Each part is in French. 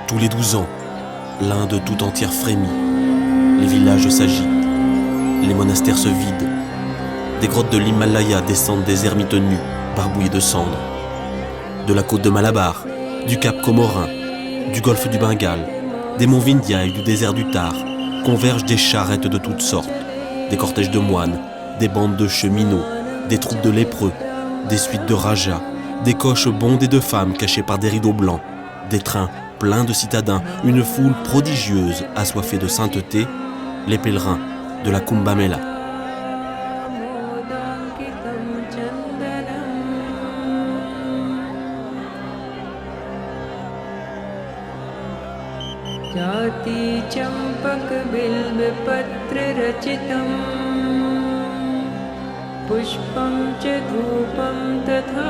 Tous les 12 ans, l'Inde tout entière frémit. Les villages s'agitent, les monastères se vident. Des grottes de l'Himalaya descendent des ermites nus, barbouillés de cendres. De la côte de Malabar, du cap Comorin, du golfe du Bengale, des monts Vindhya et du désert du Thar, convergent des charrettes de toutes sortes, des cortèges de moines, des bandes de cheminots, des troupes de lépreux, des suites de rajas, des coches bondées de femmes cachées par des rideaux blancs, des trains pleins de citadins, une foule prodigieuse assoiffée de sainteté, les pèlerins de la Kumbh Mela. जाति चंपक बिल्व पत्र रचितम् पुष्पं च धूपं तथा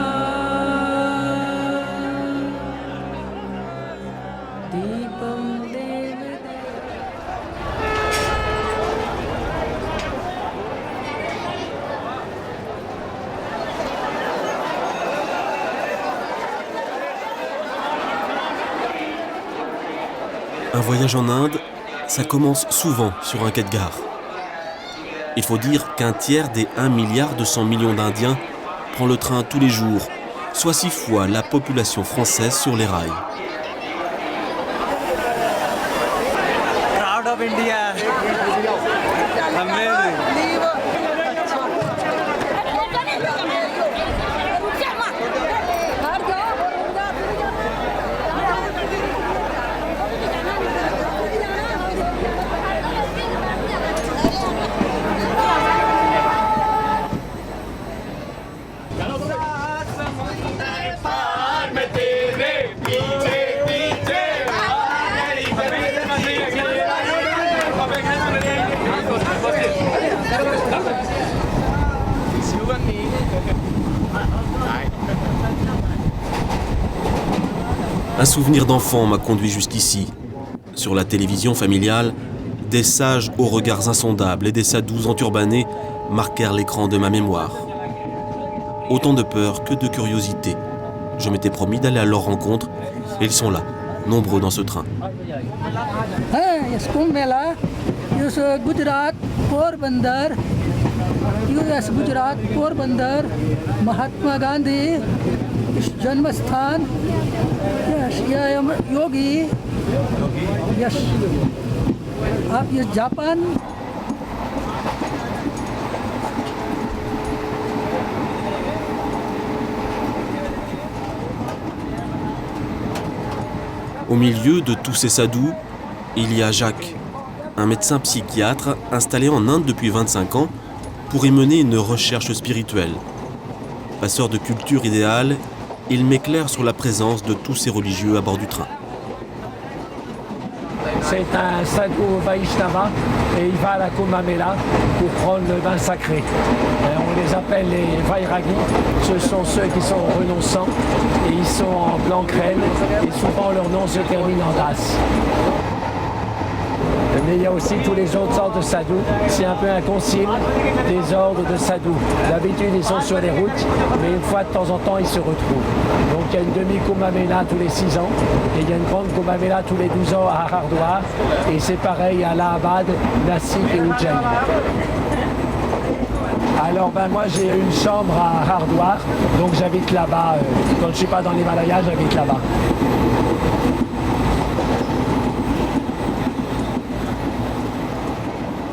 दीपं Un voyage en Inde, ça commence souvent sur un quai de gare. Il faut dire qu'un tiers des 1,2 milliard d'Indiens prend le train tous les jours, soit 6 fois la population française sur les rails. Proud of India. Amazing. Un souvenir d'enfant m'a conduit jusqu'ici. Sur la télévision familiale, des sages aux regards insondables et des sadhus enturbanés marquèrent l'écran de ma mémoire. Autant de peur que de curiosité. Je m'étais promis d'aller à leur rencontre et ils sont là, nombreux dans ce train. Yes, Kumbh Mela, yes, Gujarat, Porbandar, US Gujarat, Porbandar, Mahatma Gandhi, Janmasthan, yes, Yogi, yes, yes, Japan. Au milieu de tous ces sadhus, il y a Jacques, un médecin psychiatre installé en Inde depuis 25 ans pour y mener une recherche spirituelle. Passeur de culture idéale, il m'éclaire sur la présence de tous ces religieux à bord du train. C'est un sadhu Vaishnava et il va à la Kumbh Mela pour prendre le bain sacré. On les appelle les Vairagis, ce sont ceux qui sont renonçants et ils sont en blanc crème et souvent leur nom se termine en das. Mais il y a aussi tous les autres sortes de sadhus. C'est un peu un concile des ordres de sadhus. D'habitude, ils sont sur les routes, mais une fois de temps en temps, ils se retrouvent. Donc il y a une demi-Kumbh Mela tous les 6 ans, et il y a une grande Kumbh Mela tous les 12 ans à Hardwar, et c'est pareil à Allahabad, Nasik et Ujjain. Alors moi j'ai une chambre à Hardwar, donc j'habite là-bas. Quand je ne suis pas dans l'Himalaya, j'habite là-bas.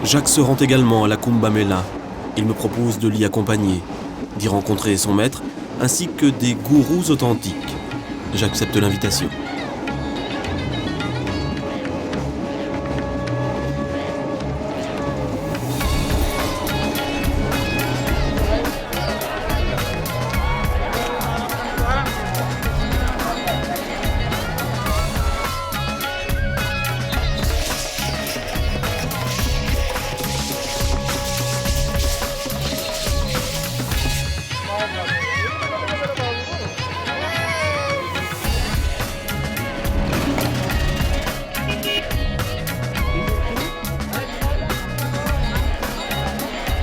Jacques se rend également à la Kumbh Mela. Il me propose de l'y accompagner, d'y rencontrer son maître, ainsi que des gourous authentiques. J'accepte l'invitation.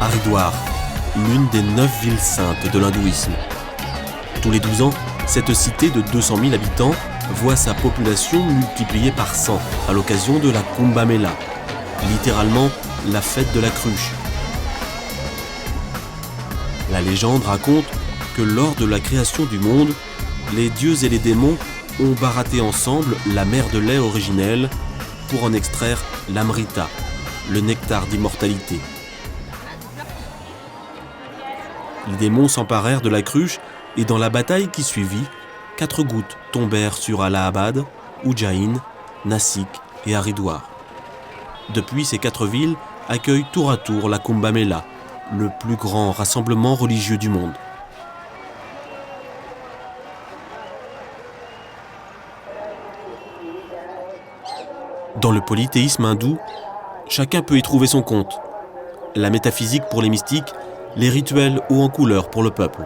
Haridwar, l'une des 9 villes saintes de l'hindouisme. Tous les 12 ans, cette cité de 200 000 habitants voit sa population multipliée par 100 à l'occasion de la Kumbh Mela, littéralement la fête de la cruche. La légende raconte que lors de la création du monde, les dieux et les démons ont baratté ensemble la mer de lait originelle pour en extraire l'amrita, le nectar d'immortalité. Les démons s'emparèrent de la cruche et dans la bataille qui suivit, 4 gouttes tombèrent sur Allahabad, Ujjain, Nasik et Haridwar. Depuis, ces 4 villes accueillent tour à tour la Kumbh Mela, le plus grand rassemblement religieux du monde. Dans le polythéisme hindou, chacun peut y trouver son compte. La métaphysique pour les mystiques, les rituels hauts en couleur pour le peuple.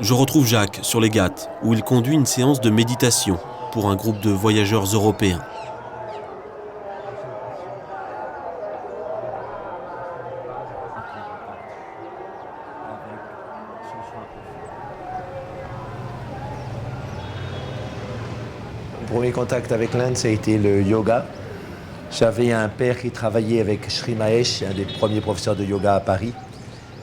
Je retrouve Jacques sur les Ghats, où il conduit une séance de méditation pour un groupe de voyageurs européens. Mon premier contact avec l'Inde, ça a été le yoga. J'avais un père qui travaillait avec Sri Mahesh, un des premiers professeurs de yoga à Paris.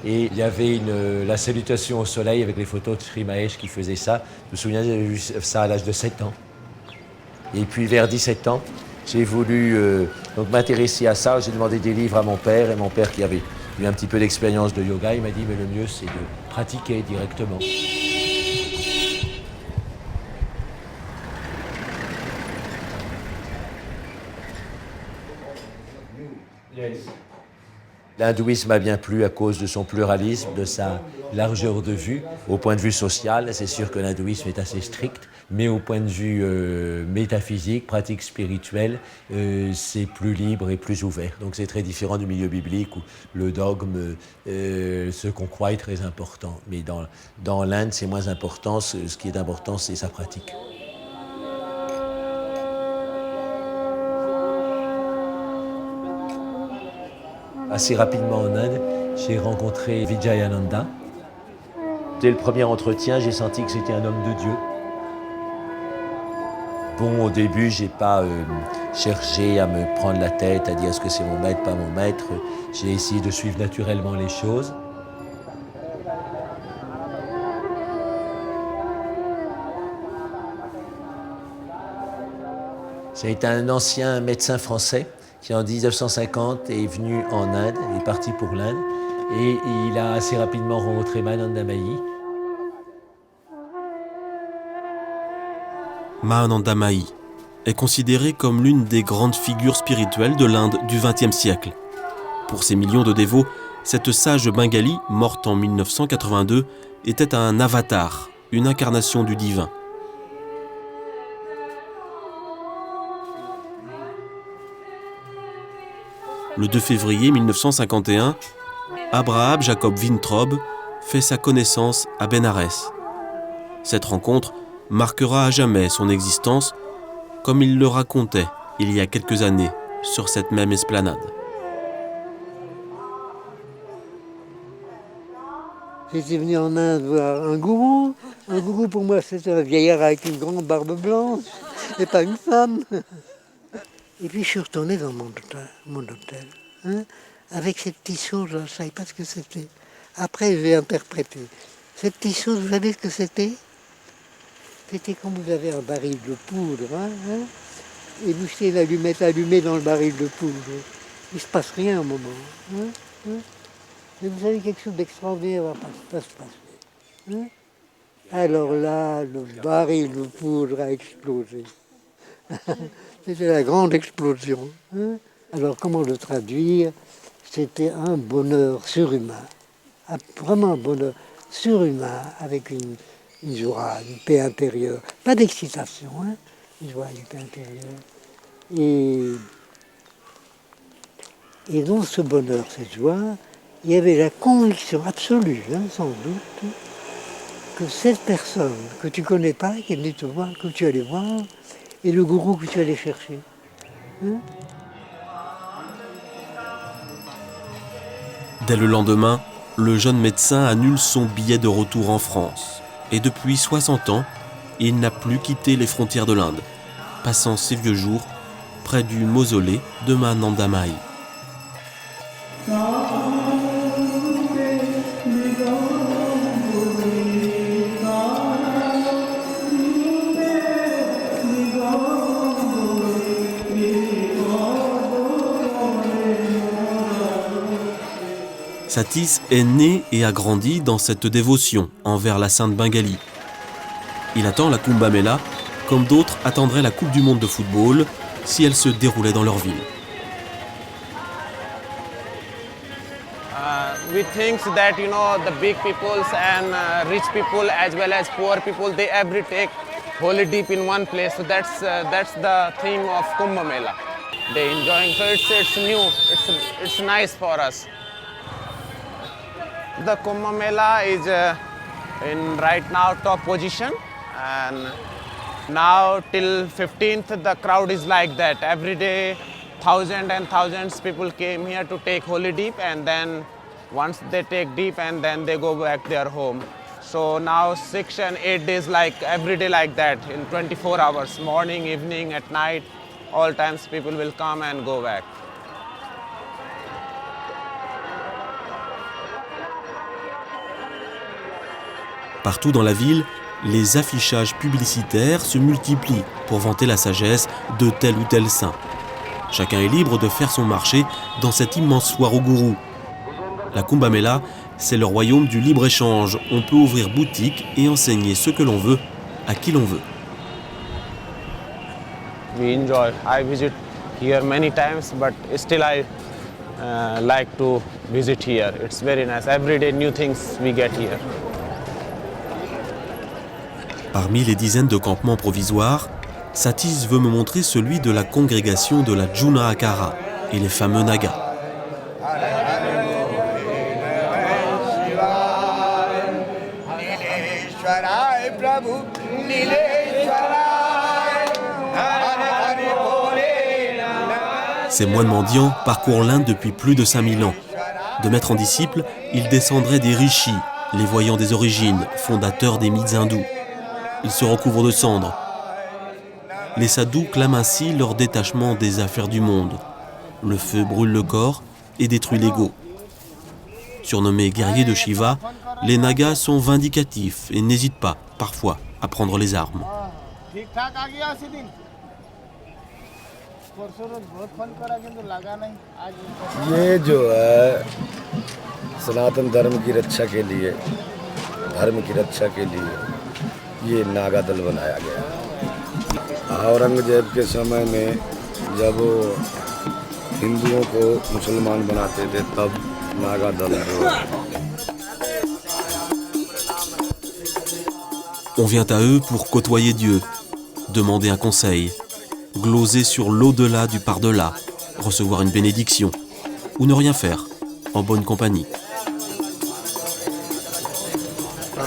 Et il y avait la salutation au soleil avec les photos de Sri Mahesh qui faisait ça. Je me souviens, j'avais vu ça à l'âge de 7 ans. Et puis vers 17 ans, j'ai voulu donc m'intéresser à ça. J'ai demandé des livres à mon père. Et mon père, qui avait eu un petit peu d'expérience de yoga, il m'a dit mais le mieux c'est de pratiquer directement. L'hindouisme m'a bien plu à cause de son pluralisme, de sa largeur de vue. Au point de vue social, c'est sûr que l'hindouisme est assez strict, mais au point de vue métaphysique, pratique spirituelle, c'est plus libre et plus ouvert. Donc c'est très différent du milieu biblique où le dogme, ce qu'on croit est très important. Mais dans l'Inde, c'est moins important. Ce qui est important, c'est sa pratique. Assez rapidement en Inde, j'ai rencontré Vijayananda. Dès le premier entretien, j'ai senti que c'était un homme de Dieu. Bon, au début, j'ai pas cherché à me prendre la tête, à dire est-ce que c'est mon maître, pas mon maître. J'ai essayé de suivre naturellement les choses. C'est un ancien médecin français qui en 1950 est venu en Inde, est parti pour l'Inde, et il a assez rapidement rencontré Mahananda Mahi. Mahananda Mahi est considéré comme l'une des grandes figures spirituelles de l'Inde du XXe siècle. Pour ses millions de dévots, cette sage bengali, morte en 1982, était un avatar, une incarnation du divin. Le 2 février 1951, Abraham Jacob Wintrob fait sa connaissance à Bénarès. Cette rencontre marquera à jamais son existence, comme il le racontait il y a quelques années sur cette même esplanade. J'étais venu en Inde voir un gourou. Un gourou pour moi c'était un vieillard avec une grande barbe blanche et pas une femme. Et puis je suis retourné dans mon hôtel, hein, avec cette petite chose, je ne savais pas ce que c'était. Après, j'ai interprété. Cette petite chose, vous savez ce que c'était? C'était quand vous avez un baril de poudre, hein, et vous jetez l'allumette allumée dans le baril de poudre. Il ne se passe rien au moment. Hein. Mais vous savez, quelque chose d'extraordinaire va se passer. Hein. Alors là, le baril de poudre a explosé. C'était la grande explosion. Hein. Alors, comment le traduire? C'était un bonheur surhumain. Vraiment un bonheur surhumain, avec une joie, une paix intérieure. Pas d'excitation, hein. Une joie, une paix intérieure. Et dans ce bonheur, cette joie, il y avait la conviction absolue, hein, sans doute, que cette personne que tu ne connais pas, qui est venue te voir, que tu allais voir, et le gourou que tu allais chercher. Hein? Dès le lendemain, le jeune médecin annule son billet de retour en France. Et depuis 60 ans, il n'a plus quitté les frontières de l'Inde, passant ses vieux jours près du mausolée de Maanandamayi. Satis est né et a grandi dans cette dévotion envers la Sainte Bengali. Il attend la Kumbh Mela comme d'autres attendraient la Coupe du Monde de football si elle se déroulait dans leur ville. We think that the big peoples and rich people as well as poor people, they every take holy deep in one place. So that's the theme of Kumbh Mela. They enjoying. So it's new. It's nice for us. The Kumbh Mela is in right now top position, and now till 15th the crowd is like that. Every day thousands and thousands people came here to take holy deep, and then once they take deep and then they go back their home. So now 6 and 8 days, like every day like that, in 24 hours, morning, evening, at night, all times people will come and go back. Partout dans la ville, les affichages publicitaires se multiplient pour vanter la sagesse de tel ou tel saint. Chacun est libre de faire son marché dans cette immense foire au gourou. La Kumbh Mela, c'est le royaume du libre-échange. On peut ouvrir boutique et enseigner ce que l'on veut à qui l'on veut. We enjoy. I visit here many times, but still I like to visit here. It's very nice. Every day new things we get here. Parmi les dizaines de campements provisoires, Satis veut me montrer celui de la congrégation de la Juna Akara et les fameux Nagas. Ces moines mendiants parcourent l'Inde depuis plus de 5000 ans. De maître en disciple, ils descendraient des rishis, les voyants des origines, fondateurs des mythes hindous. Ils se recouvrent de cendres. Les sadhus clament ainsi leur détachement des affaires du monde. Le feu brûle le corps et détruit l'ego. Surnommés guerriers de Shiva, les Nagas sont vindicatifs et n'hésitent pas, parfois, à prendre les armes. ये जो है सनातन धर्म की रक्षा के लिए ये नागा दल बनाया गया। औरंगजेब के समय में जब वो हिंदुओं को मुसलमान बनाते थे तब नागा दल On vient à eux pour côtoyer Dieu, demander un conseil, gloser sur l'au-delà du par-delà, recevoir une bénédiction, ou ne rien faire, en bonne compagnie.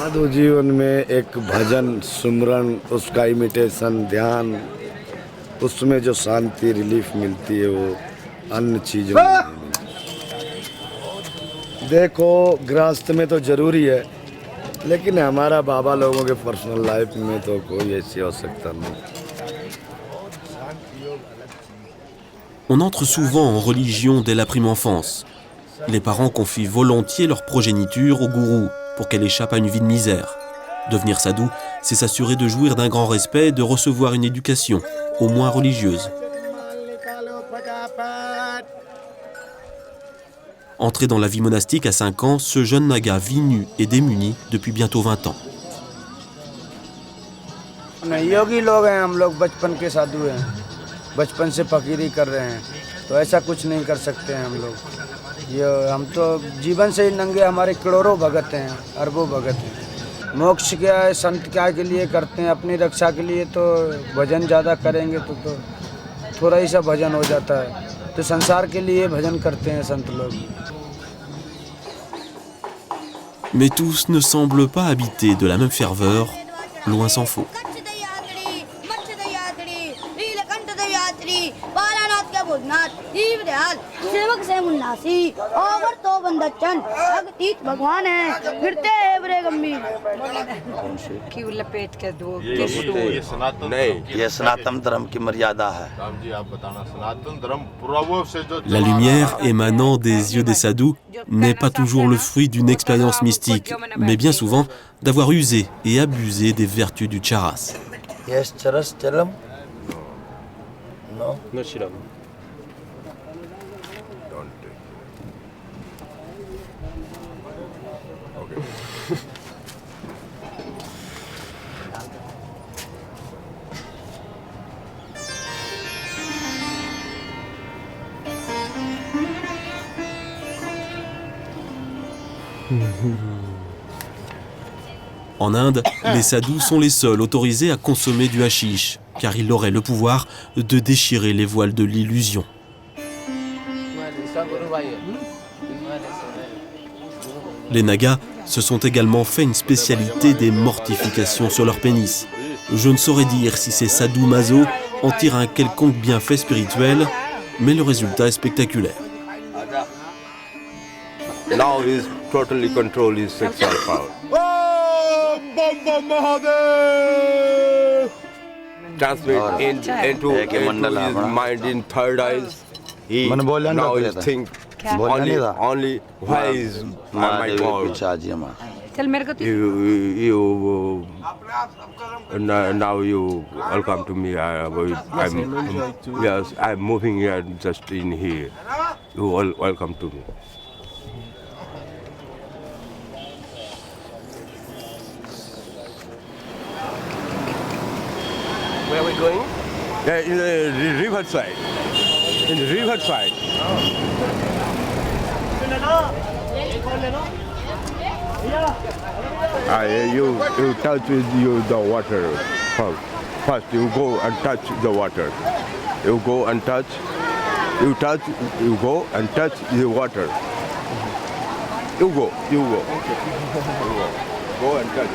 साधु जीवन में एक भजन सुमरन उसका इमिटेशन ध्यान उसमें जो शांति रिलीफ मिलती है वो अन्य चीजों में नहीं मिलती। देखो गृहस्थ में तो जरूरी है लेकिन हमारा बाबा लोगों के पर्सनल लाइफ में तो कोई ऐसी आवश्यकता नहीं। On entre souvent en religion dès la prime enfance. Les parents confient volontiers leur progéniture au gourou pour qu'elle échappe à une vie de misère. Devenir sadhu, c'est s'assurer de jouir d'un grand respect et de recevoir une éducation, au moins religieuse. Entré dans la vie monastique à 5 ans, ce jeune naga vit nu et démuni depuis bientôt 20 ans. योगी लोग हैं, हम लोग बचपन के साधु हैं, बचपन से फकीरी कर रहे हैं, तो ऐसा कुछ नहीं कर सकते हैं हम लोग। ये हम तो जीवन से ही नंगे, हमारे करोड़ों भगत हैं, अरबों भगत हैं। मोक्ष क्या है, संत क्या के लिए करते हैं, अपनी रक्षा के लिए तो भजन ज़्यादा करेंगे तो थोड़ा ही सा भजन हो जाता है, तो संसार के लिए भजन करते हैं संत लोग। Mais tous ne semblent pas habiter de la même ferveur, loin s'en faut. यात्री बालानाथ के भोजनाथ दीप दयाल सेवक से मुन्नासी और तो बंदचन भगतीत भगवान है फिरते हैं बड़े गंभीर क्यों लपेट के दो ये सनातन धर्म की मर्यादा है। La lumière émanant des yeux des sadhus n'est pas toujours le fruit d'une expérience mystique, mais bien souvent d'avoir usé et abusé des vertus du charas. Yes, charas chalam. No. No chiram. Don't take it. Okay. En Inde, les sadhus sont les seuls autorisés à consommer du hashish, car il aurait le pouvoir de déchirer les voiles de l'illusion. Les Nagas se sont également fait une spécialité des mortifications sur leur pénis. Je ne saurais dire si ces sadhus maso en tirent un quelconque bienfait spirituel, mais le résultat est spectaculaire. Now he's totally control his sexual power. Transmit into his mind in third eyes. He now he think only why is my God. चल मेरे को तो Now you welcome to me. Yes, I'm moving here just in here. You welcome to me. Where are we going? In the river side. In the river side. You touch the water first. First you go and touch the water. You go and touch. You go and touch the water. You go. Go and touch.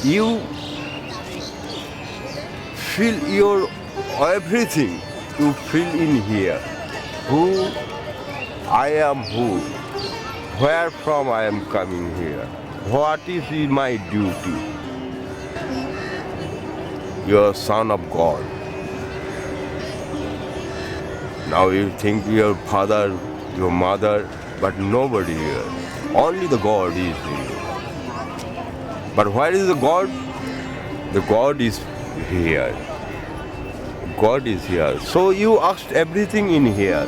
You feel your everything. You feel in here. Who I am who. Where from I am coming here. What is my duty? You are son of God. Now you think your father, your mother, but nobody here. Only the God is here. But where is the God? The God is here. God is here. So you asked everything in here.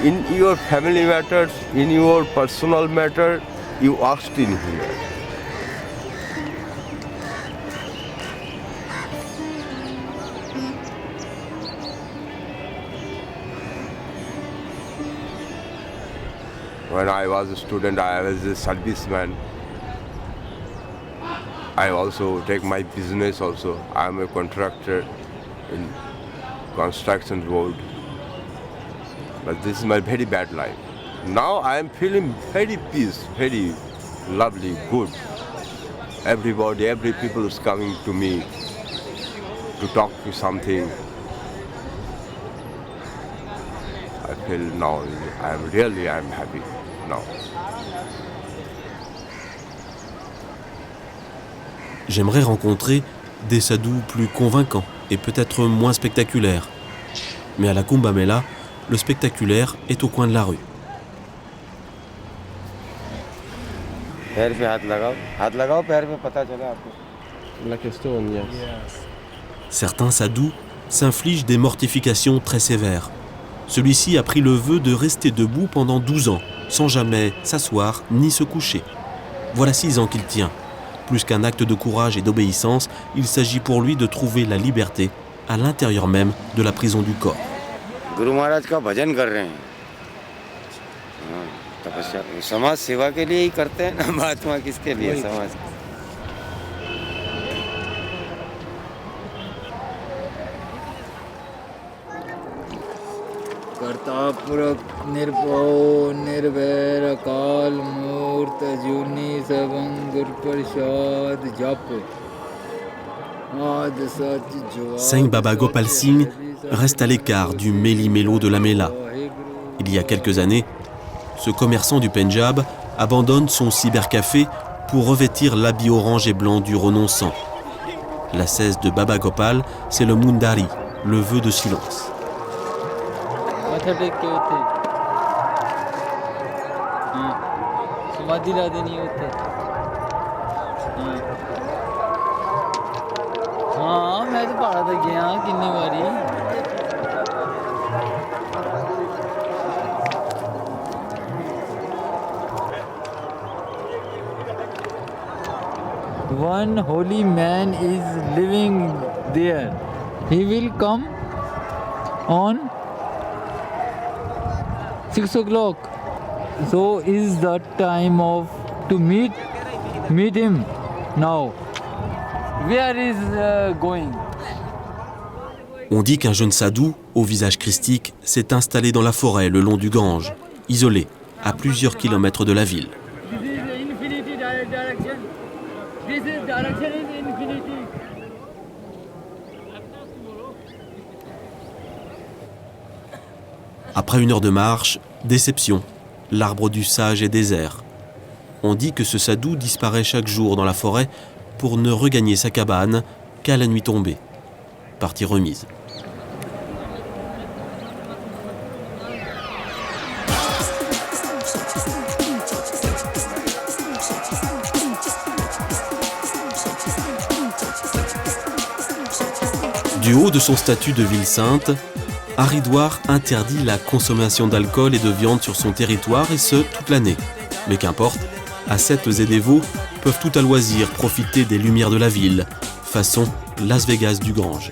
In your family matters, in your personal matter, you asked in here. When I was a student, I was a serviceman. I also take my business also. I am a contractor in construction road. But this is my very bad life. Now I am feeling very peace, very lovely, good. Everybody, every people is coming to me to talk to something. I feel now I am happy now. J'aimerais rencontrer des sadhus plus convaincants et peut-être moins spectaculaires. Mais à la Kumbh Mela, le spectaculaire est au coin de la rue. Certains sadhus s'infligent des mortifications très sévères. Celui-ci a pris le vœu de rester debout pendant 12 ans, sans jamais s'asseoir ni se coucher. Voilà 6 ans qu'il tient. Plus qu'un acte de courage et d'obéissance, il s'agit pour lui de trouver la liberté à l'intérieur même de la prison du corps. Guru महाराज का भजन कर रहे हैं, तपस्या समाज सेवा के लिए ही करते हैं ना, महात्मा किसके लिए समाज Singh Baba Gopal Singh reste à l'écart du méli-mélo de la Méla. Il y a quelques années, ce commerçant du Pendjab abandonne son cybercafé pour revêtir l'habit orange et blanc du renonçant. La cesse de Baba Gopal, c'est le Mundari, le vœu de silence. One holy man is living there. He will come on 6 o'clock. So is the time of to meet him now. Where is going? On dit qu'un jeune sadhu, au visage christique, s'est installé dans la forêt le long du Gange, isolé, à plusieurs kilomètres de la ville. Après 1 heure de marche, déception, l'arbre du sage est désert. On dit que ce sadhu disparaît chaque jour dans la forêt pour ne regagner sa cabane qu'à la nuit tombée. Partie remise. Du haut de son statut de ville sainte, Haridwar interdit la consommation d'alcool et de viande sur son territoire, et ce, toute l'année. Mais qu'importe, ascètes et dévots peuvent tout à loisir profiter des lumières de la ville, façon Las Vegas du Gange.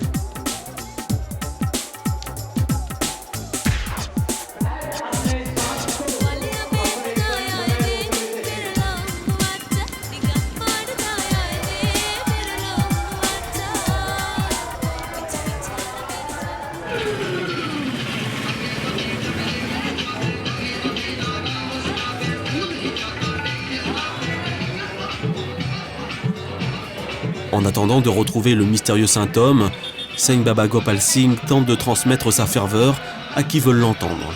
En attendant de retrouver le mystérieux saint homme, Singh Baba Gopal Singh tente de transmettre sa ferveur à qui veut l'entendre.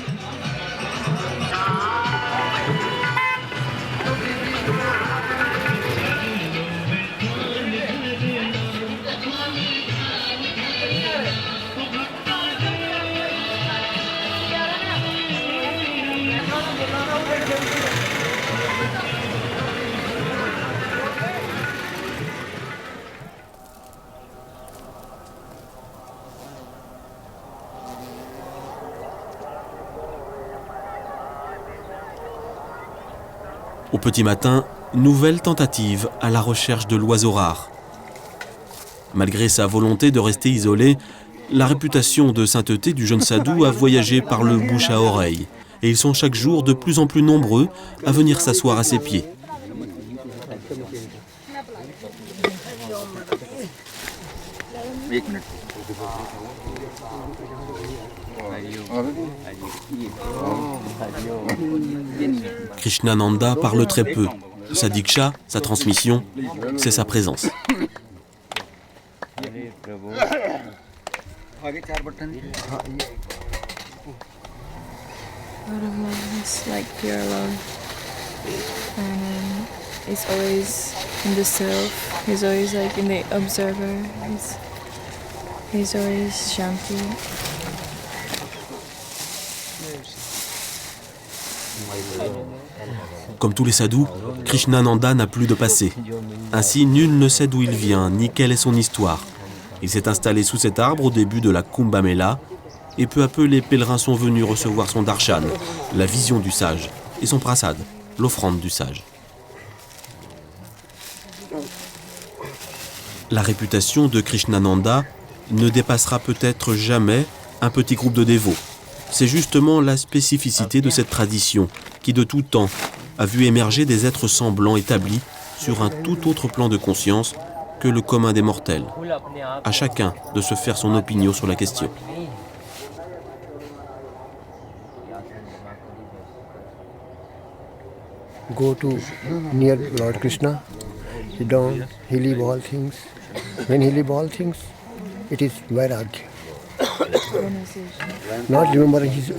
Au petit matin, nouvelle tentative à la recherche de l'oiseau rare. Malgré sa volonté de rester isolé, la réputation de sainteté du jeune sadhu a voyagé par le bouche à oreille, et ils sont chaque jour de plus en plus nombreux à venir s'asseoir à ses pieds. Krishnananda parle très peu. Sa diksha, sa transmission, c'est sa présence. It's like pure love, and he's always in the self. He's always like in the observer. He's always Shanti. Comme tous les sadhus, Krishnananda n'a plus de passé. Ainsi, nul ne sait d'où il vient, ni quelle est son histoire. Il s'est installé sous cet arbre au début de la Kumbh Mela, et peu à peu les pèlerins sont venus recevoir son darshan, la vision du sage, et son prasad, l'offrande du sage. La réputation de Krishnananda ne dépassera peut-être jamais un petit groupe de dévots. C'est justement la spécificité de cette tradition qui, de tout temps, a vu émerger des êtres semblants établis sur un tout autre plan de conscience que le commun des mortels. À chacun de se faire son opinion sur la question. go to near Lord Krishna, sit down, he leave all things. When he leave all things, it is vairagya. Not remembering his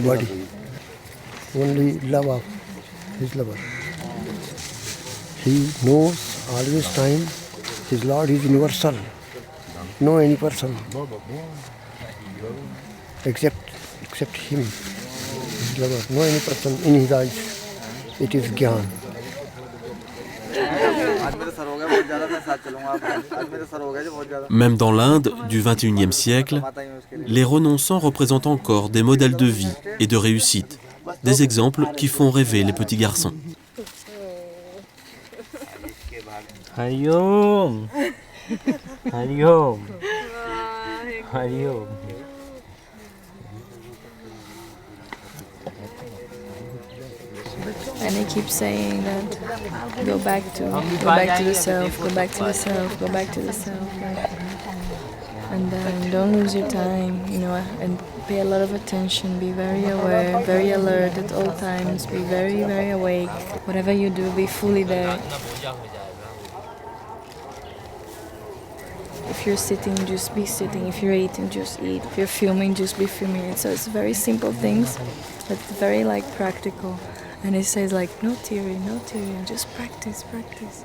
body, only love of his lover. He knows always time his Lord is universal, no any person except him, his lover, no any person in his eyes. It is Gyan. Même dans l'Inde du XXIe siècle, les renonçants représentent encore des modèles de vie et de réussite, des exemples qui font rêver les petits garçons. Hariom, Hariom, Hariom. And I keep saying that go back to the self, go back to the self, go back to the self. And then don't lose your time, you know, and pay a lot of attention, be very aware, very alert at all times, be very, very awake. Whatever you do, be fully there. If you're sitting, just be sitting. If you're eating, just eat. If you're filming, just be filming. So it's very simple things, but very like practical. And it says like no theory, just practice, practice.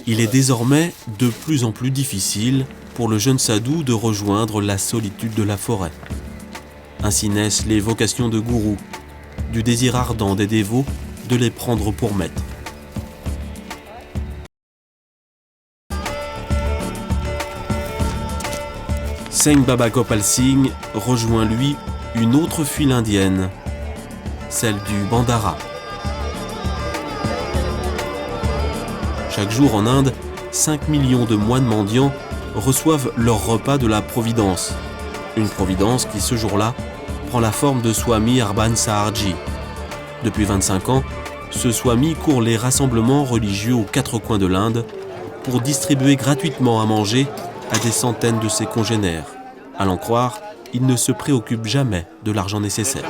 Il est désormais de plus en plus difficile pour le jeune sadhu de rejoindre la solitude de la forêt. Ainsi naissent les vocations de gourous, du désir ardent des dévots de les prendre pour maîtres. Singh Baba Gopal Singh rejoint lui une autre file indienne, celle du Bandara. Chaque jour en Inde, 5 millions de moines mendiants reçoivent leur repas de la Providence. Une Providence qui, ce jour-là, prend la forme de Swami Arban Saharji. Depuis 25 ans, ce Swami court les rassemblements religieux aux 4 coins de l'Inde pour distribuer gratuitement à manger à des centaines de ses congénères. À l'en croire, il ne se préoccupe jamais de l'argent nécessaire.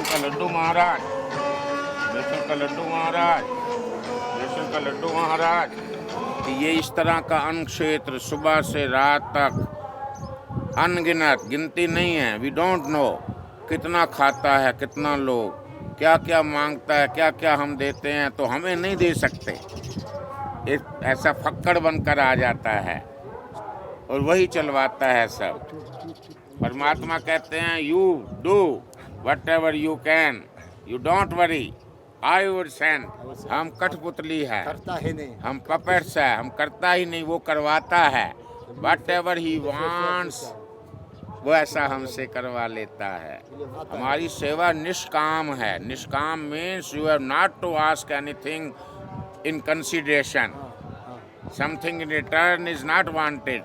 ये इस तरह का अन्न क्षेत्र सुबह से रात तक अनगिनत गिनती नहीं है. वी डोंट नो कितना खाता है, कितना लोग क्या क्या मांगता है, क्या क्या हम देते हैं तो हमें नहीं दे सकते. ऐसा फक्कड़ बनकर आ जाता है और वही चलवाता है सब. परमात्मा कहते हैं you do what ever you can, you don't worry, I would send. हम कठपुतली है, हम पपेट्स है, हम करता ही नहीं, वो करवाता है. Whatever he wants, वो ऐसा हमसे करवा लेता है. हमारी सेवा निष्काम है. निष्काम means you have not to ask anything in consideration. Something in return is not wanted.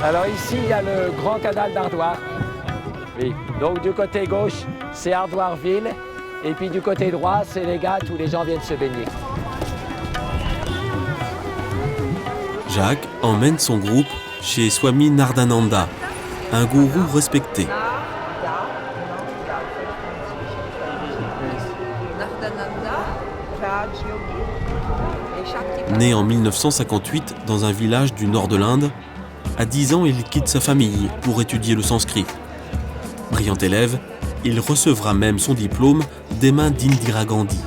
Alors ici, il y a le grand canal d'Ardouar. Oui. Donc du côté gauche, c'est Ardouar-Ville. Et puis du côté droit, c'est les Ghats où les gens viennent se baigner. Jacques emmène son groupe chez Swami Nardananda, un gourou respecté. Né en 1958 dans un village du nord de l'Inde, à 10 ans, il quitte sa famille pour étudier le sanskrit. Brillant élève, il recevra même son diplôme des mains d'Indira Gandhi.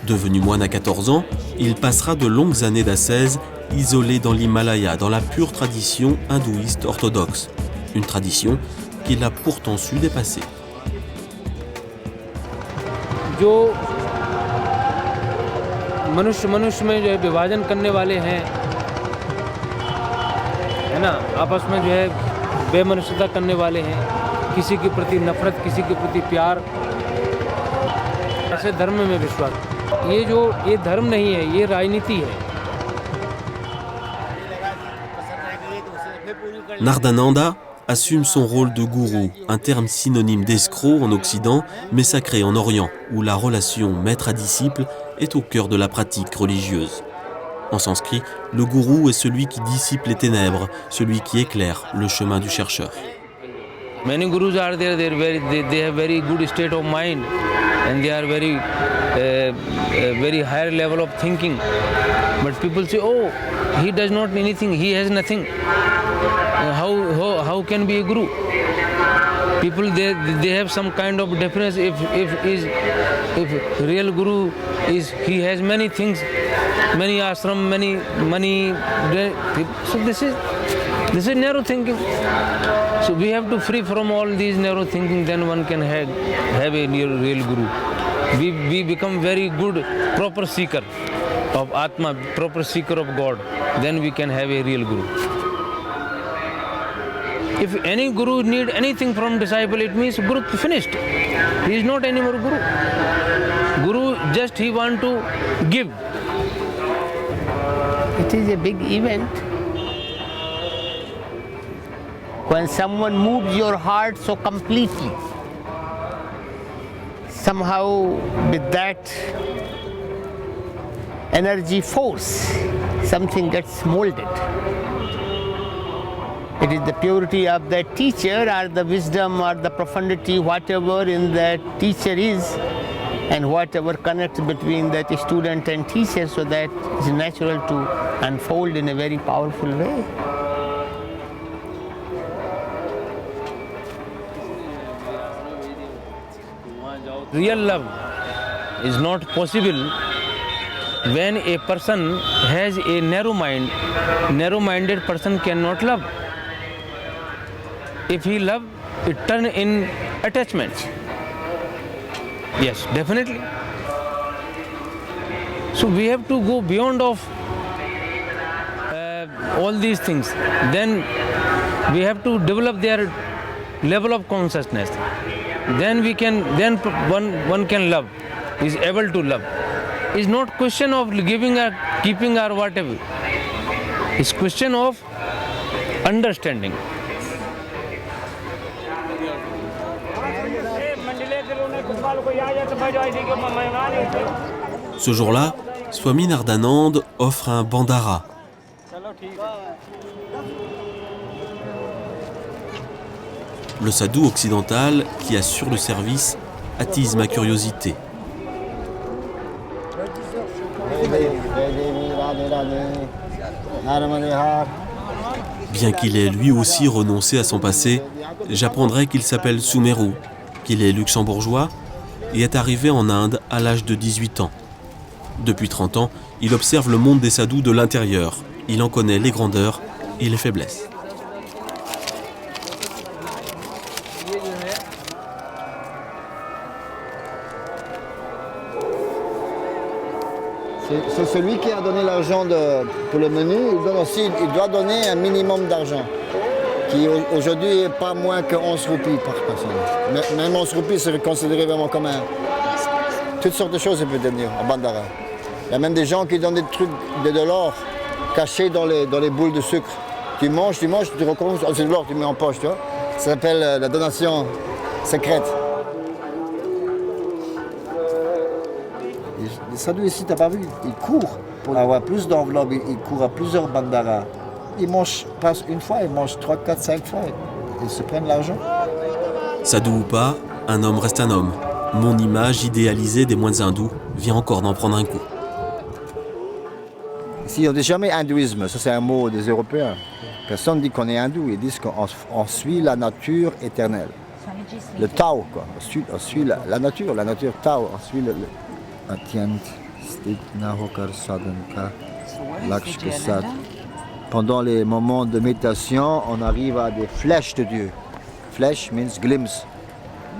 Devenu moine à 14 ans, il passera de longues années d'ascèse isolé dans l'Himalaya, dans la pure tradition hindouiste orthodoxe. Une tradition qu'il a pourtant su dépasser. जो मनुष्य में जो है विभाजन करने वाले हैं, है ना, आपस में जो है बेमनुष्यता करने वाले हैं, किसी के प्रति नफरत, किसी के प्रति प्यार, ऐसे धर्म में विश्वास. ये धर्म नहीं है, ये राजनीति है। Nardananda assume son rôle de gourou, un terme synonyme d'escroc en Occident, mais sacré en Orient, où la relation maître à disciple est au cœur de la pratique religieuse. En sanskrit, le gourou est celui qui dissipe les ténèbres, celui qui éclaire le chemin du chercheur. Many gurus are there, they have very good state of mind and they are very higher level of thinking. But people say, oh, he does not anything, he has nothing. How can be a guru? People they have some kind of difference. If real guru is he has many things, many ashram, many money. So this is narrow thinking. So we have to free from all these narrow thinking. Then one can have a real guru. We become very good proper seeker of Atma, proper seeker of God. Then we can have a real guru. If any guru need anything from disciple, it means guru finished. He is not anymore guru. Guru just he want to give. It is a big event. When someone moves your heart so completely, somehow with that energy force, something gets molded. It is the purity of that teacher or the wisdom or the profundity, whatever in that teacher is, and whatever connects between that student and teacher, so that is natural to unfold in a very powerful way. Real love is not possible when a person has a narrow mind. Narrow-minded person cannot love. If he love, it turn in attachment. Yes, definitely. So we have to go beyond of all these things. Then we have to develop their level of consciousness. Then one can love, is able to love. It's not question of giving or keeping or whatever. It's question of understanding. Ce jour-là, Swami Nardanand offre un bandara. Le sadhu occidental qui assure le service attise ma curiosité. Bien qu'il ait lui aussi renoncé à son passé, j'apprendrai qu'il s'appelle Sumeru, qu'il est luxembourgeois et est arrivé en Inde à l'âge de 18 ans. Depuis 30 ans, il observe le monde des sadhus de l'intérieur. Il en connaît les grandeurs et les faiblesses. C'est celui qui a donné l'argent pour le menu, il doit donner un minimum d'argent, qui aujourd'hui n'est pas moins que 11 roupies par personne. Même 11 roupies, c'est considéré vraiment comme toutes sortes de choses, ça peut devenir en bandara. Il y a même des gens qui donnent des trucs de l'or cachés dans les boules de sucre. Tu manges, tu recommences, c'est de l'or, tu mets en poche, tu vois. Ça s'appelle la donation secrète. Les sadhus ici, t'as pas vu, ils courent pour avoir plus d'enveloppes, ils courent à plusieurs bandaras. Ils mangent pas une fois, ils mangent 3, 4, 5 fois. Ils se prennent l'argent. Sadhu ou pas, un homme reste un homme. Mon image idéalisée des moines hindous vient encore d'en prendre un coup. Ici, on ne dit jamais hindouisme, ça c'est un mot des Européens. Personne ne dit qu'on est hindou, ils disent qu'on suit la nature éternelle. Le Tao, quoi. On suit la nature Tao, on suit le Pendant les moments de méditation, on arrive à des flèches de Dieu. Flèche means glimpse.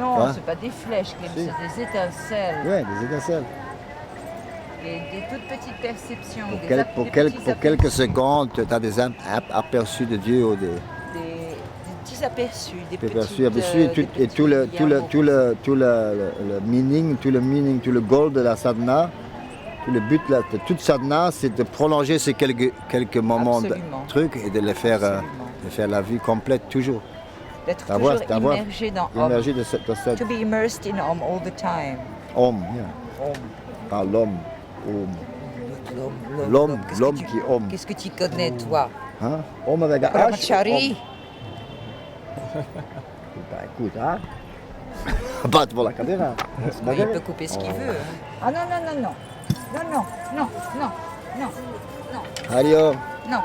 Non, c'est pas des flèches, c'est des étincelles. Oui, des étincelles. Des toutes petites perceptions. Pour quelques secondes, tu as des aperçus de Dieu ou des petits aperçus, des petits et tout le meaning, tout le goal de la sadhana, Le but là, de toute sadhana, c'est de prolonger ces quelques moments de trucs et de les faire la vie complète toujours. D'être toujours immergé dans Om. To be immersed in Om all the time. Om, yeah. Om. Pas l'homme, Om. L'homme qui Om. Qu'est-ce que tu connais, toi? Hein? Om avec un H. Brahmachari. Écoute, hein? Pas devant la caméra. Il peut couper ce qu'il veut. Ah non, non, non, non. Non, non, non, non, non, non. Allez, non.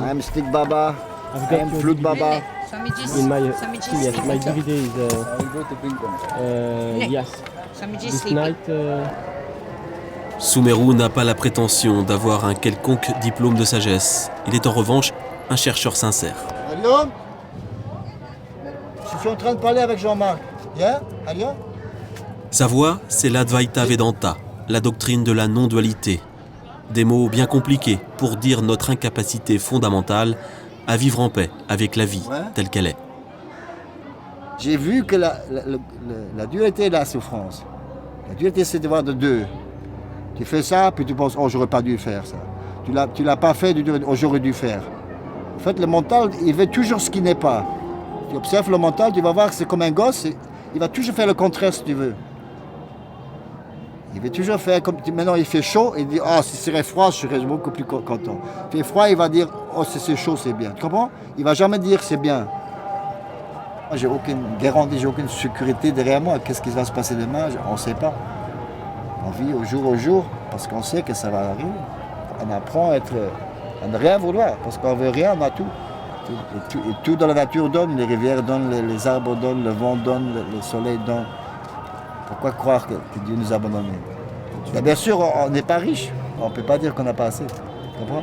I'm Stick Baba. I'm Flute Baba. In my yes, my DVD is yes. This night. Sumeru n'a pas la prétention d'avoir un quelconque diplôme de sagesse. Il est en revanche un chercheur sincère. Allô? Je suis en train de parler avec Jean-Marc. Yeah? Allô? Sa voix, c'est l'Advaita Vedanta, la doctrine de la non-dualité. Des mots bien compliqués pour dire notre incapacité fondamentale à vivre en paix avec la vie telle qu'elle est. J'ai vu que la dualité est la souffrance. La dualité, c'est de voir de deux. Tu fais ça, puis tu penses, oh, j'aurais pas dû faire ça. Tu l'as pas fait, oh, j'aurais dû faire. En fait, le mental, il veut toujours ce qui n'est pas. Tu observes le mental, tu vas voir que c'est comme un gosse, il va toujours faire le contraire si tu veux. Il veut toujours faire comme maintenant il fait chaud, il dit ah si c'est froid, je serais beaucoup plus content. Il fait froid, il va dire oh si c'est chaud, c'est bien. Tu comprends? Il va jamais dire c'est bien. Moi j'ai aucune garantie, j'ai aucune sécurité derrière moi. Qu'est-ce qui va se passer demain? On ne sait pas. On vit au jour parce qu'on sait que ça va arriver. On apprend à ne rien vouloir parce qu'on veut rien, on a tout. Et tout dans la nature donne, les rivières donnent, les arbres donnent, le vent donne, le soleil donne. Pourquoi croire que Dieu nous a abandonnés? Bien sûr, on n'est pas riche. On ne peut pas dire qu'on n'a pas assez. Tu comprends?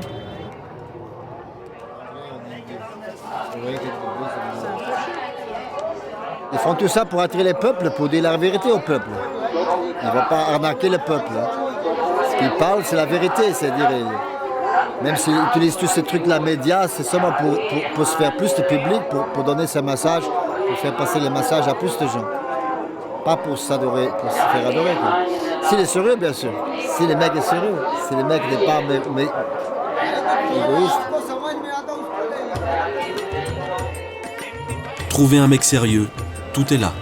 Ils font tout ça pour attirer les peuples, pour dire la vérité au peuple. Ils ne vont pas arnaquer le peuple. Ce qu'ils parlent, c'est la vérité. C'est-à-dire, même s'ils utilisent tous ces trucs-là, médias, c'est seulement pour se faire plus de public, pour donner ce message, pour faire passer le message à plus de gens. Pas pour s'adorer, pour se faire adorer. Quoi. S'il est sérieux, bien sûr. Si le mec est sérieux, si le mec n'est pas égoïste. Trouver un mec sérieux, tout est là.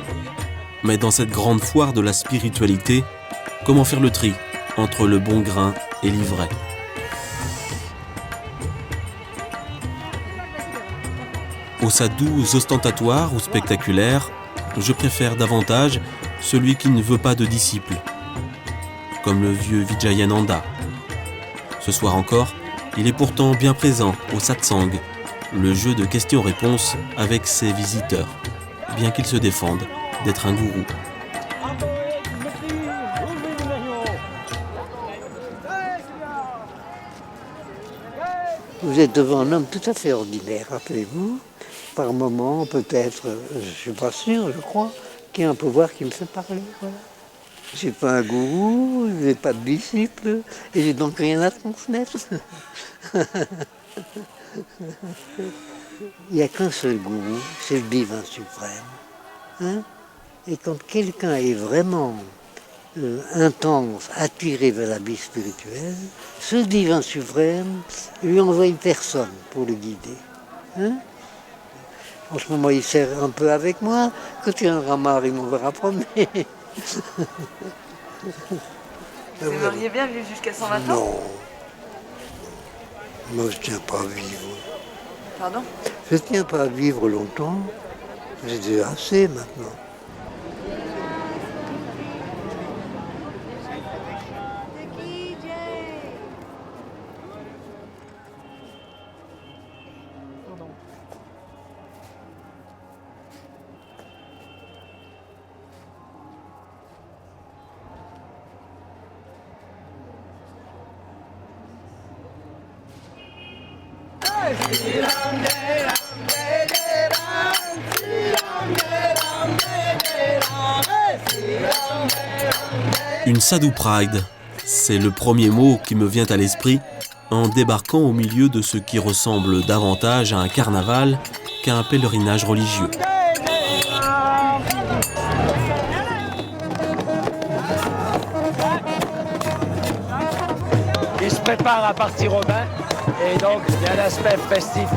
Mais dans cette grande foire de la spiritualité, comment faire le tri entre le bon grain et l'ivraie? Aux sadhus ostentatoires ou spectaculaires, je préfère davantage celui qui ne veut pas de disciples, comme le vieux Vijayananda. Ce soir encore, il est pourtant bien présent au satsang, le jeu de questions-réponses avec ses visiteurs, bien qu'il se défende d'être un gourou. Vous êtes devant un homme tout à fait ordinaire, rappelez-vous. Par moment, peut-être, je ne suis pas sûr, je crois, qu'il y a un pouvoir qui me fait parler. Voilà. Je ne suis pas un gourou, je n'ai pas de disciple, et j'ai donc rien à transmettre. Il n'y a qu'un seul gourou, c'est le divin suprême. Hein? Et quand quelqu'un est vraiment intense, attiré vers la vie spirituelle, ce divin suprême lui envoie une personne pour le guider. Hein? En ce moment, il sert un peu avec moi. Quand il en aura marre, il m'enverra promener. Vous aimeriez bien vivre jusqu'à 120 ans? Non. Moi, je ne tiens pas à vivre. Pardon? Je ne tiens pas à vivre longtemps. J'ai déjà assez maintenant. Une Sadhu Pride, c'est le premier mot qui me vient à l'esprit en débarquant au milieu de ce qui ressemble davantage à un carnaval qu'à un pèlerinage religieux. prépare à partir au bain et donc il y a un aspect festif.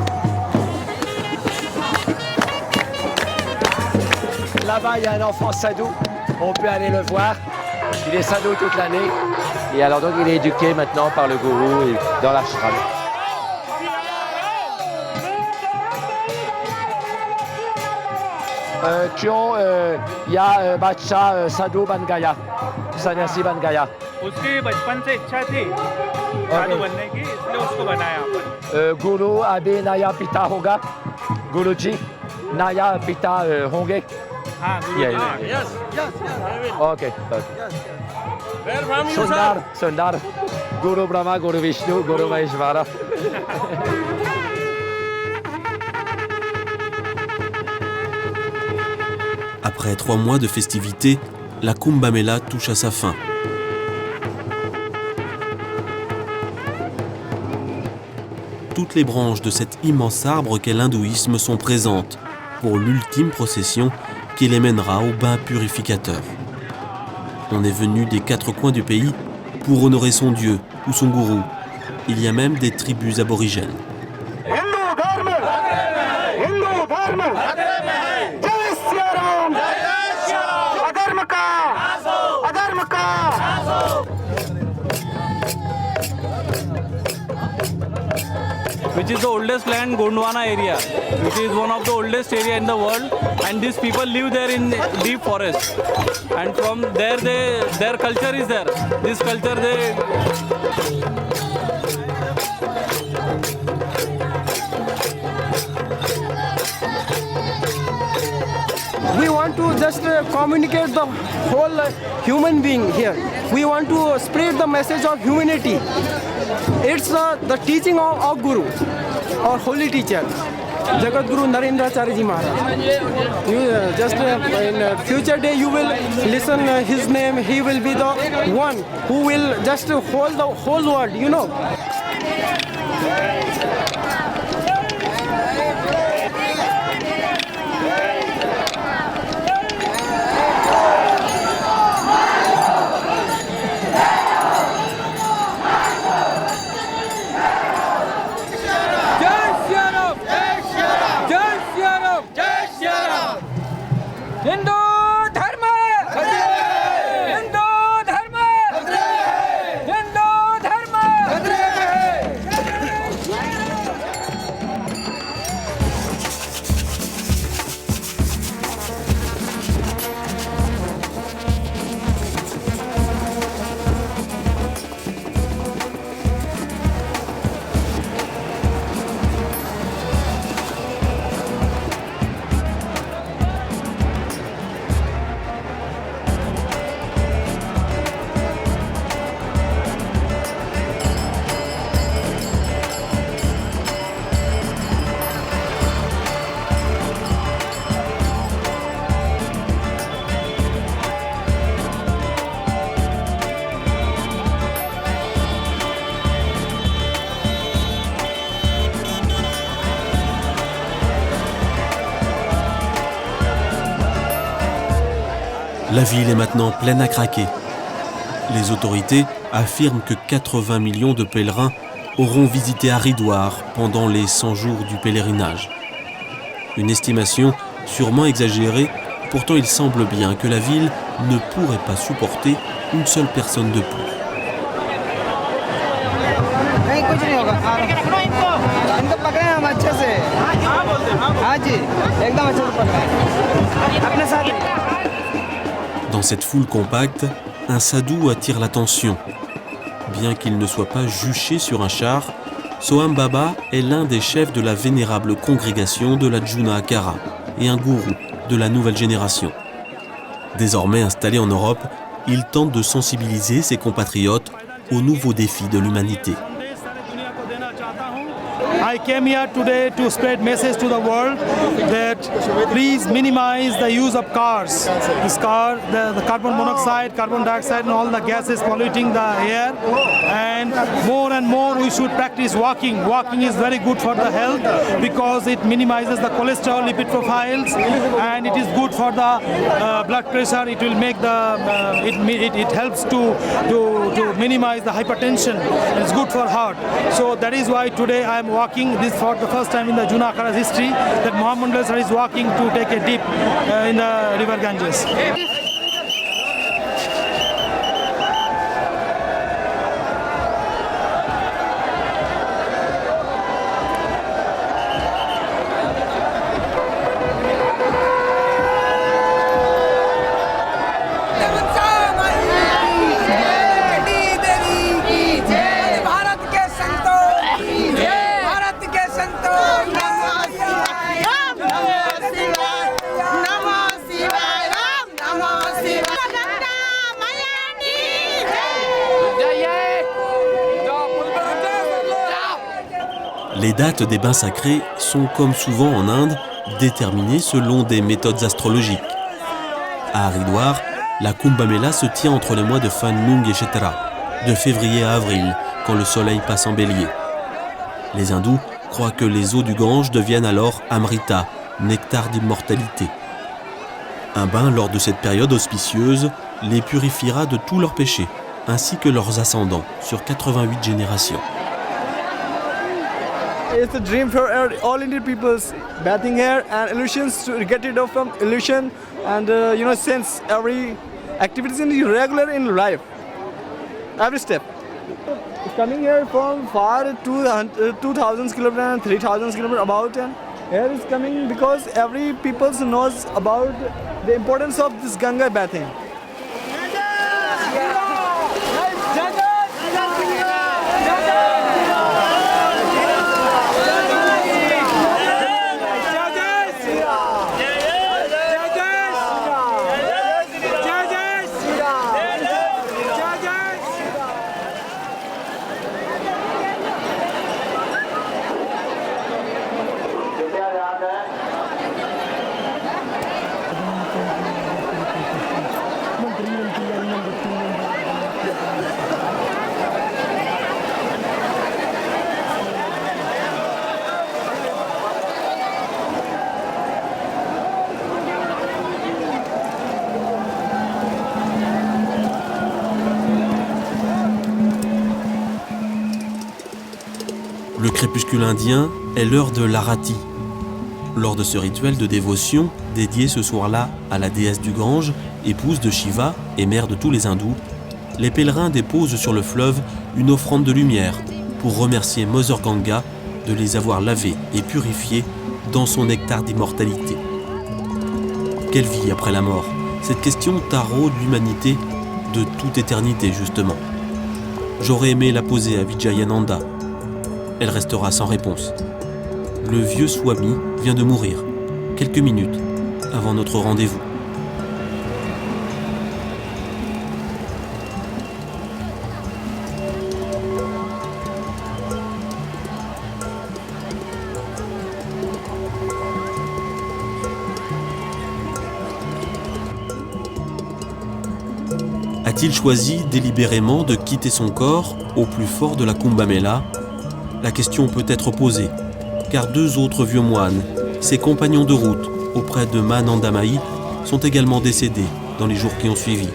Là-bas, il y a un enfant sadou, on peut aller le voir. Il est sadou toute l'année et alors donc il est éduqué maintenant par le gourou et dans l'ashram. Il y a Bacha Sadhu Ban Gaya, Sanyasi Ban Gaya. उसकी बचपन से इच्छा थी साधु बनने की, इसलिए उसको बनाया अपन। Guru Abhi Naya Pita hoga, Guruji Naya Pita honge. हाँ गुरु Yes. Okay. Sundar. Guru Brahma, Guru Vishnu, Guru Maheshwara. Après 3 mois de festivités, la Kumbh Mela touche à sa fin. Toutes les branches de cet immense arbre qu'est l'hindouisme sont présentes pour l'ultime procession qui les mènera au bain purificateur. On est venu des 4 coins du pays pour honorer son dieu ou son gourou. Il y a même des tribus aborigènes. Which is the oldest land, Gondwana area, which is one of the oldest area in the world, and these people live there in deep forest, and from there their culture is there. This culture We want to just communicate the whole human being here. We want to spread the message of humanity. It's the teaching of Guru, our holy teacher, Jagat Guru Narendracharya Ji Maharaj. You just in future day you will listen his name. He will be the one who will just hold the whole world, you know. La ville est maintenant pleine à craquer. Les autorités affirment que 80 millions de pèlerins auront visité Haridwar pendant les 100 jours du pèlerinage. Une estimation sûrement exagérée, pourtant il semble bien que la ville ne pourrait pas supporter une seule personne de plus. Dans cette foule compacte, un sadhu attire l'attention. Bien qu'il ne soit pas juché sur un char, Soham Baba est l'un des chefs de la vénérable congrégation de la Juna Akara et un gourou de la nouvelle génération. Désormais installé en Europe, il tente de sensibiliser ses compatriotes aux nouveaux défis de l'humanité. I came here today to spread message to the world that please minimize the use of cars. The carbon monoxide, carbon dioxide and all the gases polluting the air. And and more we should practice walking. Walking is very good for the health because it minimizes the cholesterol lipid profiles and it is good for the blood pressure. It will make it helps to minimize the hypertension. It's good for heart. So that is why today I am walking. This for the first time in the Juna Akhada's history that Muhammad Mandal sir is walking to take a dip in the river Ganges. Les dates des bains sacrés sont, comme souvent en Inde, déterminées selon des méthodes astrologiques. À Haridwar, la Kumbh Mela se tient entre les mois de Phan-Lung et Chaitra, de février à avril, quand le soleil passe en bélier. Les hindous croient que les eaux du Gange deviennent alors Amrita, nectar d'immortalité. Un bain lors de cette période auspicieuse les purifiera de tous leurs péchés, ainsi que leurs ascendants, sur 88 générations. It's a dream for all Indian peoples bathing here and illusions to get rid of from illusion and since every activity is regular in life, every step. Coming here from far 2,000 kilometers and 3,000 kilometers about, and here is coming because every people knows about the importance of this Ganga bathing. Le crépuscule indien est l'heure de l'Arati. Lors de ce rituel de dévotion, dédié ce soir-là à la déesse du Gange, épouse de Shiva et mère de tous les hindous, les pèlerins déposent sur le fleuve une offrande de lumière pour remercier Mother Ganga de les avoir lavés et purifiés dans son nectar d'immortalité. Quelle vie après la mort? Cette question taraude l'humanité de toute éternité, justement. J'aurais aimé la poser à Vijayananda. Elle restera sans réponse. Le vieux Swami vient de mourir, quelques minutes avant notre rendez-vous. A-t-il choisi délibérément de quitter son corps au plus fort de la Kumbh Mela? La question peut être posée, car deux autres vieux moines, ses compagnons de route auprès de Manandamayi, sont également décédés dans les jours qui ont suivi.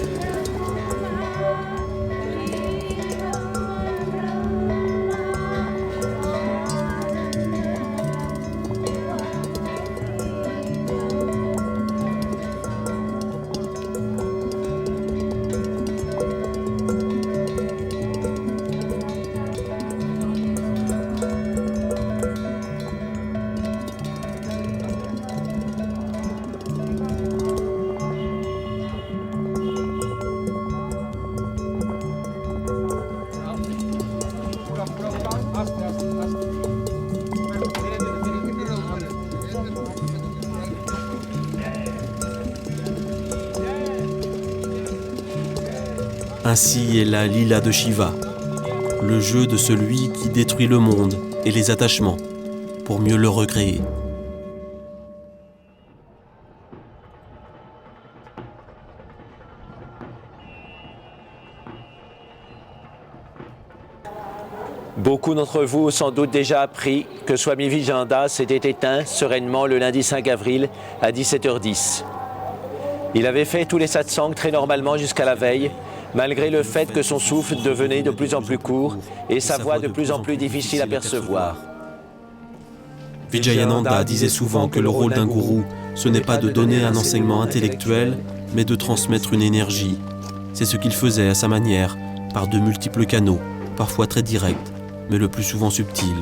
Ainsi est la lila de Shiva, le jeu de celui qui détruit le monde et les attachements pour mieux le recréer. Beaucoup d'entre vous ont sans doute déjà appris que Swami Vivekananda s'était éteint sereinement le lundi 5 avril à 17h10. Il avait fait tous les satsangs très normalement jusqu'à la veille, malgré le fait que son souffle devenait de plus en plus court et sa voix de plus en plus difficile à percevoir. Vijayananda disait souvent que le rôle d'un gourou, ce n'est pas de donner un enseignement intellectuel, mais de transmettre une énergie. C'est ce qu'il faisait à sa manière, par de multiples canaux, parfois très directs, mais le plus souvent subtils.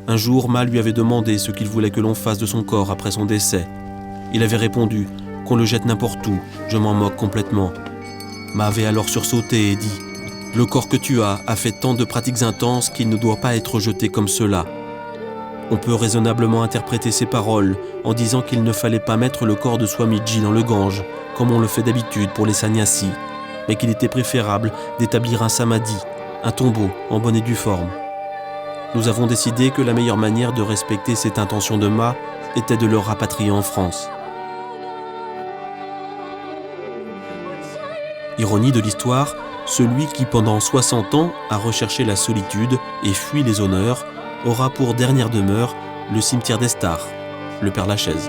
Un jour, Ma lui avait demandé ce qu'il voulait que l'on fasse de son corps après son décès. Il avait répondu « Qu'on le jette n'importe où, je m'en moque complètement ». Ma avait alors sursauté et dit « Le corps que tu as fait tant de pratiques intenses qu'il ne doit pas être jeté comme cela. » On peut raisonnablement interpréter ces paroles en disant qu'il ne fallait pas mettre le corps de Swamiji dans le Gange, comme on le fait d'habitude pour les sannyasis, mais qu'il était préférable d'établir un samadhi, un tombeau en bonne et due forme. Nous avons décidé que la meilleure manière de respecter cette intention de Ma était de le rapatrier en France. Ironie de l'histoire, celui qui pendant 60 ans a recherché la solitude et fui les honneurs aura pour dernière demeure le cimetière d'Estar, le Père-Lachaise.